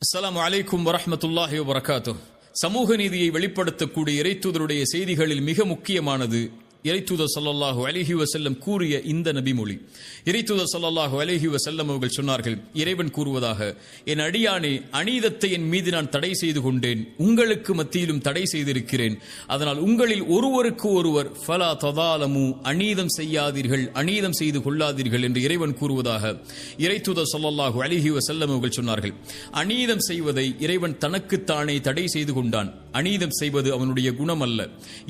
அஸ்ஸலாமு அலைக்கும் வரஹ்மத்துல்லாஹி வபரகாத்துஹ். சமூக நீதியை வெளிப்படுத்தக்கூடிய இறைத்தூதருடைய செய்திகளில் மிக முக்கியமானது இறைத்தூதர் ஸல்லல்லாஹு அலைஹி வஸல்லம் கூறிய இந்த நபிமொழி. இறைத்தூதர் ஸல்லல்லாஹு அலைஹி வஸல்லம் அவர்கள் சொன்னார்கள், இறைவன் கூறுவதாக, என் அடியானே, அநீதத்தை என் மீது நான் தடை செய்து கொண்டேன், உங்களுக்கு மத்தியிலும் தடை செய்திருக்கிறேன். அதனால் உங்களில் ஒருவருக்கு ஒருவர் ஃபலா ததாலமு, அநீதம் செய்யாதீர்கள், அநீதம் செய்து கொள்ளாதீர்கள் என்று இறைவன் கூறுவதாக இறைத்தூதர் ஸல்லல்லாஹு அலைஹி வஸல்லம் அவர்கள் சொன்னார்கள். அநீதம் செய்வதை இறைவன் தனக்குத்தானே தடை செய்து கொண்டான். அநீதம் செய்வது அவனுடைய குணம் அல்ல.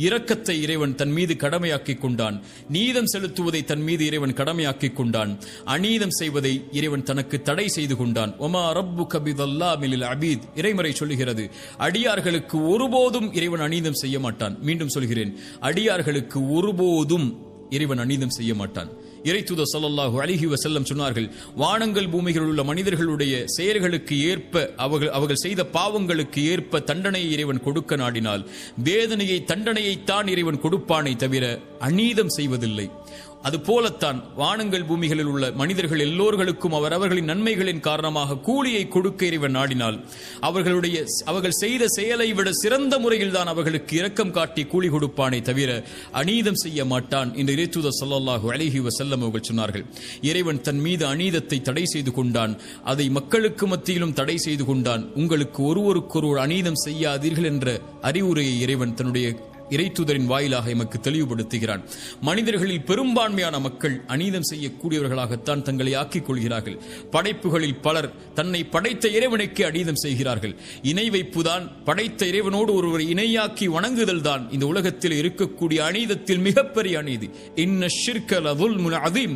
இரக்கத்தை இறைவன் தன் மீது கடமையாக்கிக் கொண்டான். நீதம் செலுத்துவதை தன் மீது இறைவன் கடமையாக்கிக் கொண்டான். அநீதம் செய்வதை இறைவன் தனக்கு தடை செய்து கொண்டான். ஒமா ரப்புக பிதல்லாமில் லில் அபீத், இறைமறை சொல்லுகிறது, அடியார்களுக்கு ஒருபோதும் இறைவன் அநீதம் செய்ய மாட்டான். மீண்டும் சொல்கிறேன், அடியார்களுக்கு ஒருபோதும் இறைவன் அநீதம் செய்ய மாட்டான். இறைத்தூதர் ஸல்லல்லாஹு அலைஹி வஸல்லம் சொன்னார்கள், வானங்கள் பூமிகளில் உள்ள மனிதர்களுடைய செயல்களுக்கு ஏற்ப அவர்கள் செய்த பாவங்களுக்கு ஏற்ப தண்டனையை இறைவன் கொடுக்க நாடினால் வேதனையை தண்டனையைத்தான் இறைவன் கொடுப்பானே தவிர அநீதம் செய்வதில்லை. அதுபோலத்தான் வானங்கள் பூமிகளில் உள்ள மனிதர்கள் எல்லோர்களுக்கும் அவரவர்களின் நன்மைகளின் காரணமாக கூலியை கொடுக்க இறைவன் நாடினால் அவர்கள் செய்த செயலை விட சிறந்த முறையில் தான் அவர்களுக்கு இரக்கம் காட்டி கூலி கொடுப்பானே தவிர அநீதம் செய்ய மாட்டான் என்று இறைத்தூதர் ஸல்லல்லாஹு அலைஹி வஸல்லம் அவர்கள் சொன்னார்கள். இறைவன் தன் மீது அநீதத்தை தடை செய்து கொண்டான். அதை மக்களுக்கு மத்தியிலும் தடை செய்து கொண்டான். உங்களுக்கு ஒருவருக்கொருவர் அநீதம் செய்யாதீர்கள் என்ற அறிவுரையை இறைவன் தன்னுடைய இறைத்தூதரின் வாயிலாக எமக்கு தெளிவுபடுத்துகிறான். மனிதர்களில் பெரும்பான்மையான மக்கள் அநீதம் செய்யக்கூடியவர்களாகத்தான் தங்களை ஆக்கிக் கொள்கிறார்கள். படைப்புகளில் பலர் தன்னை படைத்த இறைவனுக்கு அநீதம் செய்கிறார்கள். இணை வைப்புதான், படைத்த இறைவனோடு ஒருவரை இணையாக்கி வணங்குதல் தான் இந்த உலகத்தில் இருக்கக்கூடிய அநீதத்தில் மிகப்பெரிய அநீதி. இன்ன ஷிர்க லதுல்முன் அதீம்,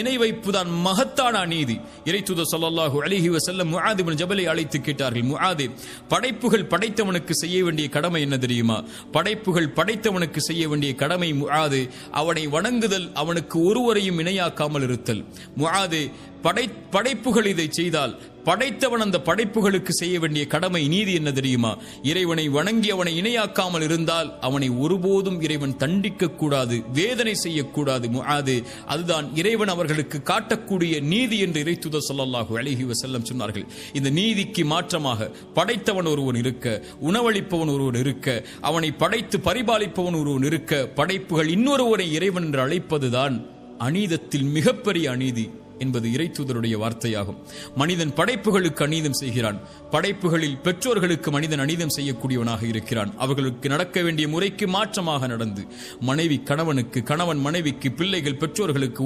இணை வைப்புதான் மகத்தான அநீதி. இறைத்தூதர் ஸல்லல்லாஹு அலைஹி வஸல்லம் முஆத் இப்னு ஜபலை அழைத்து கேட்டார்கள், முஆதே, படைப்புகள் படைத்தவனுக்கு செய்ய வேண்டிய கடமை என்ன தெரியுமா? படைத்தவனுக்கு செய்ய வேண்டிய கடமை முஆது, அவனை வணங்குதல், அவனுக்கு ஒருவரையும் இணையாக்காமல் இருத்தல். முஆது, படைப்புகள் இதை செய்தால் படைத்தவன் அந்த படைப்புகளுக்கு செய்ய வேண்டிய கடமை நீதி என்ன தெரியுமா? இறைவனை வணங்கி அவனை இணையாக்காமல் இருந்தால் அவனை ஒருபோதும் இறைவன் தண்டிக்க கூடாது, வேதனை செய்யக்கூடாது. முஆது, அதுதான் இறைவன் அவர்களுக்கு காட்டக்கூடிய நீதி என்று இறைத்தூதர் ஸல்லல்லாஹு அலைஹி வஸல்லம் சொன்னார்கள். இந்த நீதிக்கு மாற்றமாக படைத்தவன் ஒருவன் இருக்க, உணவளிப்பவன் ஒருவன் இருக்க, அவனை படைத்து பரிபாலிப்பவன் ஒருவன் இருக்க, படைப்புகள் இன்னொருவரை இறைவன் என்று அழைப்பதுதான் அநீதத்தில் மிகப்பெரிய அநீதி என்பது இறைத்தூதருடைய வார்த்தையாகும். மனிதன் படைப்புகளுக்கு அநீதம் செய்கிறான். படைப்புகளில் பெற்றோர்களுக்கு மனிதன் அநீதம் செய்யக்கூடியவனாக இருக்கிறான். அவர்களுக்கு நடக்க வேண்டிய முறைக்கு மாற்றமாக நடந்து, மனைவி கணவனுக்கு, கணவன் மனைவிக்கு, பிள்ளைகள் பெற்றோர்களுக்கு,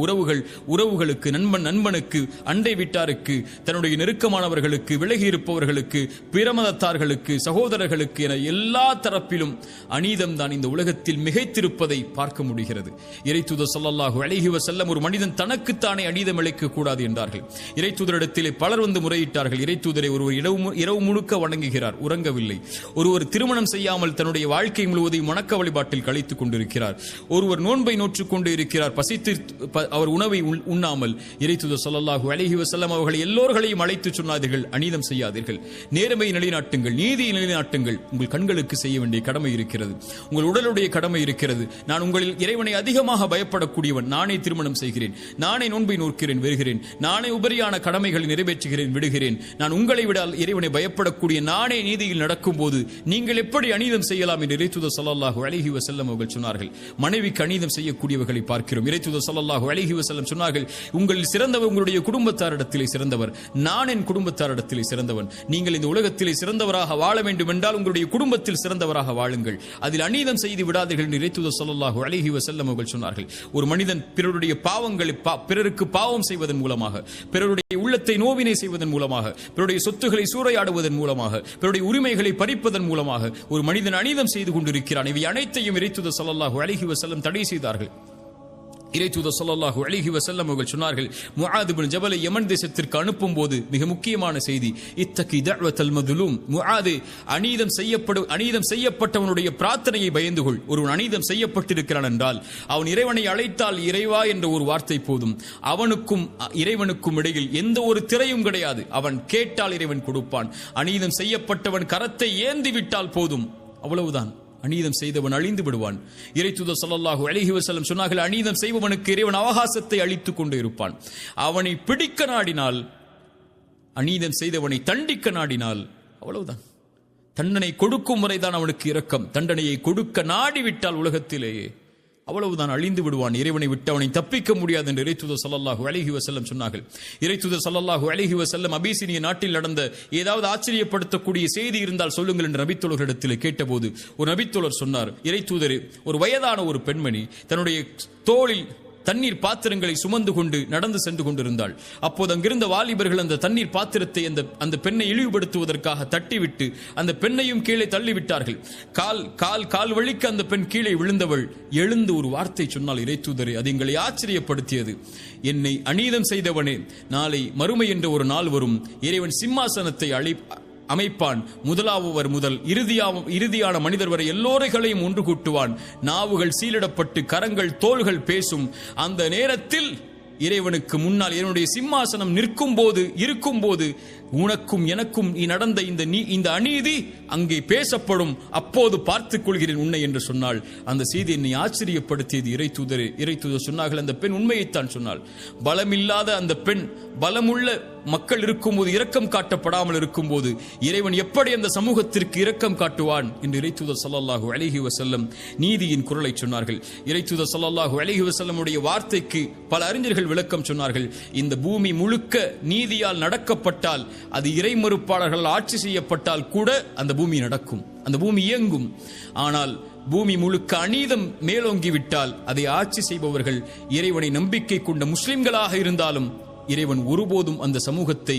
உறவுகளுக்கு, நண்பனுக்கு, அண்டை வீட்டாருக்கு, தன்னுடைய நெருக்கமானவர்களுக்கு, விலகி இருப்பவர்களுக்கு, பிரமதத்தார்களுக்கு, சகோதரர்களுக்கு என எல்லா தரப்பிலும் அநீதம் தான் இந்த உலகத்தில் மிகைத்திருப்பதை பார்க்க முடிகிறது. இறைத்தூதர் ஸல்லல்லாஹு அலைஹி வஸல்லம் ஒரு மனிதன் தனக்குத்தானே அநீதம் இழைக்க கூடாது என்றார்கள். இறைத்தூதரிடத்திலே பலர் வந்து முறையிட்டார்கள், இறைத்தூதரை, ஒருவர் இரவு முழுக்க வணங்குகிறார், உறங்கவில்லை. ஒருவர் திருமணம் செய்யாமல் தன்னுடைய வாழ்க்கை முழுவதையும் வணக்க வழிபாட்டில் கழித்துக் கொண்டிருக்கிறார். ஒருவர் நோன்பை நோற்றுக் கொண்டு இருக்கிறார், பசித்து அவர் உணவை உண்ணாமல். இறைத்தூதர் ஸல்லல்லாஹு அலைஹி வஸல்லம் அவர்கள் எல்லோர்களையும் அழைத்து சொன்னார்கள், அநீதம் செய்யாதீர்கள், நேர்மையை நிலைநாட்டுங்கள், நீதியை நிலைநாட்டுங்கள். உங்கள் கண்களுக்கு செய்ய வேண்டிய கடமை இருக்கிறது, உங்கள் உடலுடைய கடமை இருக்கிறது. நான் உங்களில் இறைவனை அதிகமாக பயப்படக்கூடியவன், நானே திருமணம் செய்கிறேன், நானே நோன்பை நோக்கிறேன், வருகிறேன், நானே உபரியான கடமைகளை நிறைவேற்றுகிறேன், விடுகிறேன். நான் உங்களை விட இறைவனை பயப்படக்கூடிய நானே நீதியில் நடக்கும் போது நீங்கள் எப்படி அநீதம் செய்யலாம் என்று இறைத்தூதர் ஸல்லல்லாஹு அலைஹி வஸல்லம் அவர்கள் சொன்னார்கள். மனைவிக்கு அநீதம் செய்யக்கூடியவர்களை பார்க்கிறோம். இறைத்தூதர் ஸல்லல்லாஹு அலைஹி வஸல்லம் சொன்னார்கள், உங்களில் சிறந்தவர் உங்களுடைய குடும்பத்தாரிடத்திலே சிறந்தவர், நான் என் குடும்பத்தாரிடத்திலே சிறந்தவன். நீங்கள் இந்த உலகத்திலே சிறந்தவராக வாழ வேண்டும் என்றால் உங்களுடைய குடும்பத்தில் சிறந்தவராக வாழுங்கள், அதில் அநீதம் செய்து விடாதீர்கள் என்று இறைத்தூதர் ஸல்லல்லாஹு அலைஹி வஸல்லம் அவர்கள் சொன்னார்கள். ஒரு மனிதன் பிறருடைய பாவங்களை, பிறருக்கு பாவம் செய்வதன் மூலமாக, பிறருடைய உள்ளத்தை நோவினை செய்வதன் மூலமாக, பிறருடைய சொத்துக்களை சூறையாடுவதன் மூலமாக, பிறருடைய உரிமைகளை பறிப்பதன் மூலமாக ஒரு மனிதன் அநீதம் செய்து கொண்டிருக்கிறான். இவை அனைத்தையும் இறைத்தூதர் ஸல்லல்லாஹு அலைஹி வஸல்லம் தடை செய்தார்கள். இறைத்தூதர் ஸல்லல்லாஹு அலைஹி வஸல்லம் அவர்கள் சொன்னார்கள், முஆத் இப்னு ஜபலை யமன் தேசத்திற்கு அனுப்பும் போது மிக முக்கியமான செய்தி, இத்தகி தஅவத்தல் மதுலூம், முஆத், அநீதம் செய்யப்பட்டவனுடைய பிரார்த்தனையை பயந்து கொள். ஒருவன் அநீதம் செய்யப்பட்டிருக்கிறான் என்றால் அவன் இறைவனை அழைத்தால் இறைவா என்ற ஒரு வார்த்தை போதும். அவனுக்கும் இறைவனுக்கும் இடையில் எந்த ஒரு திரையும் கிடையாது. அவன் கேட்டால் இறைவன் கொடுப்பான். அநீதம் செய்யப்பட்டவன் கரத்தை ஏந்தி விட்டால் போதும், அவ்வளவுதான். அநீதம் செய்தவன் அழிந்து விடுவான். இறைத்தூதர் ஸல்லல்லாஹு அலைஹி வஸல்லம் சொன்னார்கள், அநீதம் செய்பவனுக்கு இறைவன் அவகாசத்தை அளித்துக் கொண்டு இருப்பான். அவனை பிடிக்க நாடினால் அநீதம் செய்தவனை தண்டிக்க நாடினால் அவ்வளவுதான். தண்டனை கொடுக்கும் வரைதான் அவனுக்கு இரக்கம். தண்டனையை கொடுக்க நாடிவிட்டால் உலகத்திலேயே அவ்வளவுதான், அழிந்து விடுவான். இறைவனை விட்டு அவனை தப்பிக்க முடியாது என்று இறைத்தூதர் ஸல்லல்லாஹு அலைஹி வஸல்லம் சொன்னார்கள். இறைத்தூதர் ஸல்லல்லாஹு அலைஹி வஸல்லம் அபிசீனிய நாட்டில் நடந்த ஏதாவது ஆச்சரியப்படுத்தக்கூடிய செய்தி இருந்தால் சொல்லுங்கள் என்று நபித்தோழர்களிடத்தில் கேட்டபோது ஒரு நபித்தோழர் சொன்னார், இறைத்தூதரே, ஒரு வயதான ஒரு பெண்மணி தன்னுடைய தோளில் தண்ணீர் பாத்திரங்களை சுமந்து கொண்டு நடந்து சென்று கொண்டிருந்தாள். அப்போது அங்கிருந்த வாலிபர்கள் அந்த தண்ணீர் பாத்திரத்தை அந்த பெண்ணை இழிவுபடுத்துவதற்காக தட்டிவிட்டு அந்த பெண்ணையும் கீழே தள்ளிவிட்டார்கள். கால் வழிக்கு அந்த பெண் கீழே விழுந்தவள் எழுந்து ஒரு வார்த்தை சொன்னால், இறைத்தூதரே, அது எங்களை ஆச்சரியப்படுத்தியது. என்னை அநீதம் செய்தவனே, நாளை மறுமை என்ற ஒரு நாள் வரும், இறைவன் சிம்மாசனத்தை அமைப்பான். முதலாவவர் முதல் இறுதியான மனிதர் வரை எல்லோரைகளையும் ஒன்று கூட்டுவான். நாவுகள் சீலிடப்பட்டு கரங்கள் தோள்கள் பேசும். அந்த நேரத்தில் இறைவனுக்கு முன்னால் என்னுடைய சிம்மாசனம் இருக்கும் போது உனக்கும் எனக்கும் நடந்த இந்த அநீதி அங்கே பேசப்படும். அப்போது பார்த்துக் கொள்கிறேன் உன்னை என்று சொன்னால் அந்த செய்தி என்னை ஆச்சரியப்படுத்தியது. இறைத்தூதர் சொன்னார்கள், அந்த பெண் உண்மையைத்தான் சொன்னாள். பலமில்லாத அந்த பெண் பலமுள்ள மக்கள் இருக்கும்போது இரக்கம் காட்டப்படாமல் இருக்கும்போது இறைவன் எப்படி அந்த சமூகத்திற்கு இரக்கம் காட்டுவான் என்று இறைத்தூதர் ஸல்லல்லாஹு அலைஹி வஸல்லம் நீதியின் குரலை சொன்னார்கள். இறைத்தூதர் ஸல்லல்லாஹு அலைஹி வஸல்லமுடைய வார்த்தைக்கு பல அறிஞர்கள் விளக்கம் சொன்னார்கள். இந்த பூமி முழுக்க நீதியால் நடக்கப்பட்டால், அது இறை மறுப்பாளர்கள் ஆட்சி செய்யப்பட்டால் கூட அந்த பூமி நடக்கும், அந்த பூமி இயங்கும். ஆனால் பூமி முழுக்க அநீதம் மேலோங்கிவிட்டால் அதை ஆட்சி செய்பவர்கள் இறைவனை நம்பிக்கை கொண்ட முஸ்லிம்களாக இருந்தாலும் இறைவன் ஒருபோதும் அந்த சமூகத்தை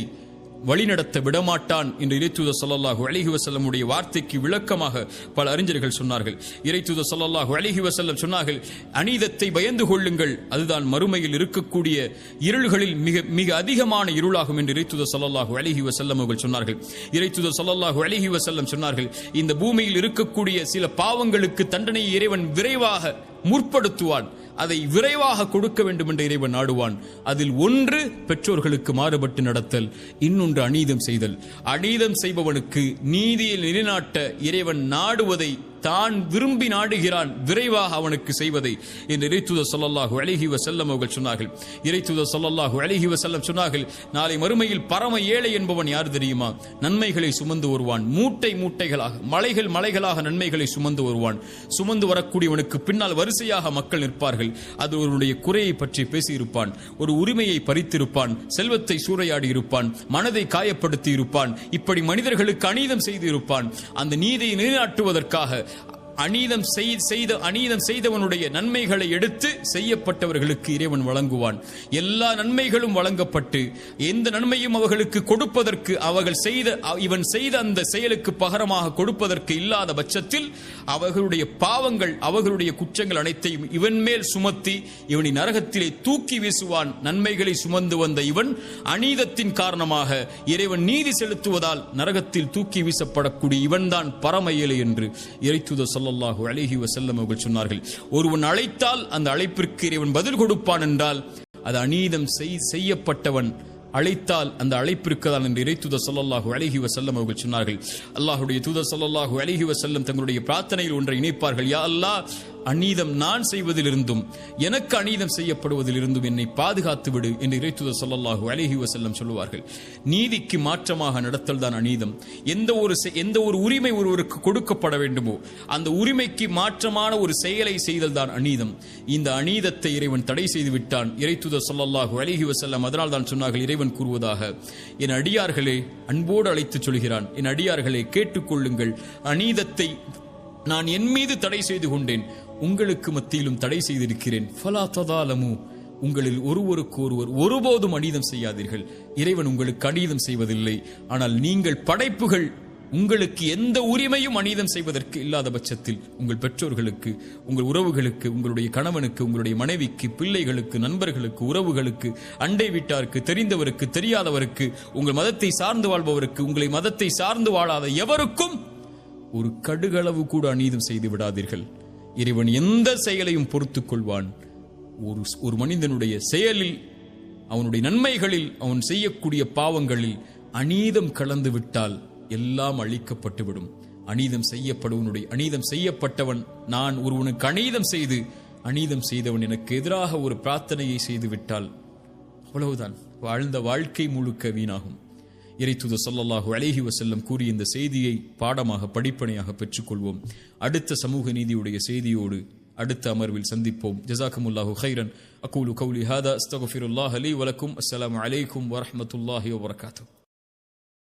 வழிநடத்த விடமாட்டான் என்று இறைத்தூதர் ஸல்லல்லாஹு அலைஹி வஸல்லமுடைய வார்த்தைக்கு விளக்கமாக பல அறிஞர்கள் சொன்னார்கள். இறைத்தூதர் ஸல்லல்லாஹு அலைஹி வஸல்லம் சொன்னார்கள், அநீதத்தை பயந்து கொள்ளுங்கள், அதுதான் மறுமையில் இருக்கக்கூடிய இருள்களில் மிக மிக அதிகமான இருளாகும் என்று இறைத்தூதர் ஸல்லல்லாஹு அலைஹி வஸல்லம் அவர்கள் சொன்னார்கள். இறைத்தூதர் ஸல்லல்லாஹு அலைஹி வஸல்லம் சொன்னார்கள், இந்த பூமியில் இருக்கக்கூடிய சில பாவங்களுக்கு தண்டனை இறைவன் விரைவாக முற்படுத்துவான், அதை விரைவாக கொடுக்க வேண்டும் என்று இறைவன் நாடுவான். அதில் ஒன்று பெற்றோர்களுக்கு மாறுபட்டு நடத்தல், இன்னொன்று அநீதம் செய்தல். அநீதம் செய்பவனுக்கு நீதியை நிலைநாட்ட இறைவன் நாடுவதை தான் விரும்பி நாடுகிறான், விரைவாக அவனுக்கு செய்வதை என்று இறைத்தூதர் ஸல்லல்லாஹு அலைஹி வஸல்லம் அவர்கள் சொன்னார்கள். இறைத்தூதர் ஸல்லல்லாஹு அலைஹி வஸல்லம் சொன்னார்கள், நாளை மறுமையில் பரம ஏழை என்பவன் யார் தெரியுமா? நன்மைகளை சுமந்து வருவான், மூட்டைகளாக மலைகளாக நன்மைகளை சுமந்து வருவான். சுமந்து வரக்கூடியவனுக்கு பின்னால் வரிசையாக மக்கள் நிற்பார்கள். அது ஒருவனுடைய குறையை பற்றி பேசியிருப்பான், ஒரு உரிமையை பறித்திருப்பான், செல்வத்தை சூறையாடி இருப்பான், மனதை காயப்படுத்தி இருப்பான், இப்படி மனிதர்களுக்கு அநீதம் செய்து இருப்பான். அந்த நீதியை நிலைநாட்டுவதற்காக அநீதம் செய்தவனுடைய நன்மைகளை எடுத்து செய்யப்பட்டவர்களுக்கு இறைவன் வழங்குவான். எல்லா நன்மைகளும் வழங்கப்பட்டு எந்த நன்மையும் அவர்களுக்கு கொடுப்பதற்கு இவன் செய்த அந்த செயலுக்கு பகரமாக கொடுப்பதற்கு இல்லாத பட்சத்தில் அவர்களுடைய பாவங்கள் அவர்களுடைய குற்றங்கள் அனைத்தையும் இவன் மேல் சுமத்தி இவனை நரகத்திலே தூக்கி வீசுவான். நன்மைகளை சுமந்து வந்த இவன் அநீதத்தின் காரணமாக இறைவன் நீதி செலுத்துவதால் நரகத்தில் தூக்கி வீசப்படக்கூடிய இவன்தான் பரம ஏழை என்று இறைத்தூதர் ஸல்லல்லாஹு அலைஹி வஸல்லம் அவர்கள் சொன்னார்கள். ஒருவன் அழைத்தால் அந்த அழைப்பிற்கு இறைவன் பதில் கொடுப்பான் என்றால் அது அநீதம் செய்யப்பட்டவன் அழைத்தால் அந்த அழைப்பிற்கு தான் என்று இறைத்தூதர் ஸல்லல்லாஹு அலைஹி வஸல்லம் அவர்கள் சொன்னார்கள். அல்லாஹ்வுடைய தூதர் ஸல்லல்லாஹு அலைஹி வஸல்லம் தங்களுடைய பிரார்த்தனையில் ஒன்றை இணைப்பார்கள், யா அல்லாஹ், அநீதம் நான் செய்வதிலிருந்தும் எனக்கு அநீதம் செய்யப்படுவதிலிருந்தும் என்னை பாதுகாத்து விடு என்று இறைத்தூதர் ஸல்லல்லாஹு அலைஹி வஸல்லம் சொல்லுவார்கள். நீதிக்கு மாற்றமாக நடத்தல் தான் அநீதம். எந்த ஒரு உரிமை ஒருவருக்கு கொடுக்கப்பட வேண்டுமோ அந்த உரிமைக்கு மாற்றமான ஒரு செயலை செய்தல் தான் அநீதம். இந்த அநீதத்தை இறைவன் தடை செய்து விட்டான். இறைத்தூதர் ஸல்லல்லாஹு அலைஹி வஸல்லம் அதனால் தான் சொன்னார்கள், இறைவன் கூறுவதாக, என் அடியார்களே, அன்போடு அழைத்துச் சொல்கிறான், என் அடியார்களே கேட்டுக்கொள்ளுங்கள், அநீதத்தை நான் என் மீது தடை செய்து கொண்டேன், உங்களுக்கு மத்தியிலும் தடை செய்திருக்கிறேன். ஃபலா ததாலமு, உங்களில் ஒருவருக்கு ஒருவர் ஒருபோதும் அநீதம் செய்யாதீர்கள். இறைவன் உங்களுக்கு அநீதம் செய்வதில்லை. ஆனால் நீங்கள் படைப்புகள் உங்களுக்கு எந்த உரிமையும் அநீதம் செய்வதற்கு இல்லாத பட்சத்தில் உங்கள் பெற்றோர்களுக்கு, உங்கள் உறவுகளுக்கு, உங்களுடைய கணவனுக்கு, உங்களுடைய மனைவிக்கு, பிள்ளைகளுக்கு, நண்பர்களுக்கு, உறவுகளுக்கு, அண்டை வீட்டாருக்கு, தெரிந்தவருக்கு, தெரியாதவருக்கு, உங்கள் மதத்தை சார்ந்து வாழ்பவருக்கு, உங்களை மதத்தை சார்ந்து வாழாத எவருக்கும் ஒரு கடுகளவு கூட அநீதம் செய்து விடாதீர்கள். இறைவன் எந்த செயலையும் பொறுத்துக் கொள்வான். ஒரு மனிதனுடைய செயலில், அவனுடைய நன்மைகளில், அவன் செய்யக்கூடிய பாவங்களில் அநீதம் கலந்து விட்டால் எல்லாம் அழிக்கப்பட்டுவிடும். அநீதம் செய்யப்பட்டவன், நான் ஒருவனுக்கு அநீதம் செய்தவன் எனக்கு எதிராக ஒரு பிரார்த்தனையை செய்து விட்டால் அவ்வளவுதான், வாழ்ந்த வாழ்க்கை முழுக்க வீணாகும். இறைத்தூதர் ஸல்லல்லாஹு அலைஹி வஸல்லம் கூறிய இந்த செய்தியை பாடமாக படிப்பனையாக பெற்றுக்கொள்வோம். அடுத்த சமூக நீதியுடைய செய்தியோடு அடுத்த அமர்வில் சந்திப்போம். ஜஸாக்குமுல்லாஹு கைரன். அகூலு கௌலி ஹாதா அஸ்தக்ஃபிருல்லாஹ லீ வலக்கும். அஸ்ஸலாமு அலைக்கும் வரஹ்மத்துல்லாஹி வபரகாத்துஹு.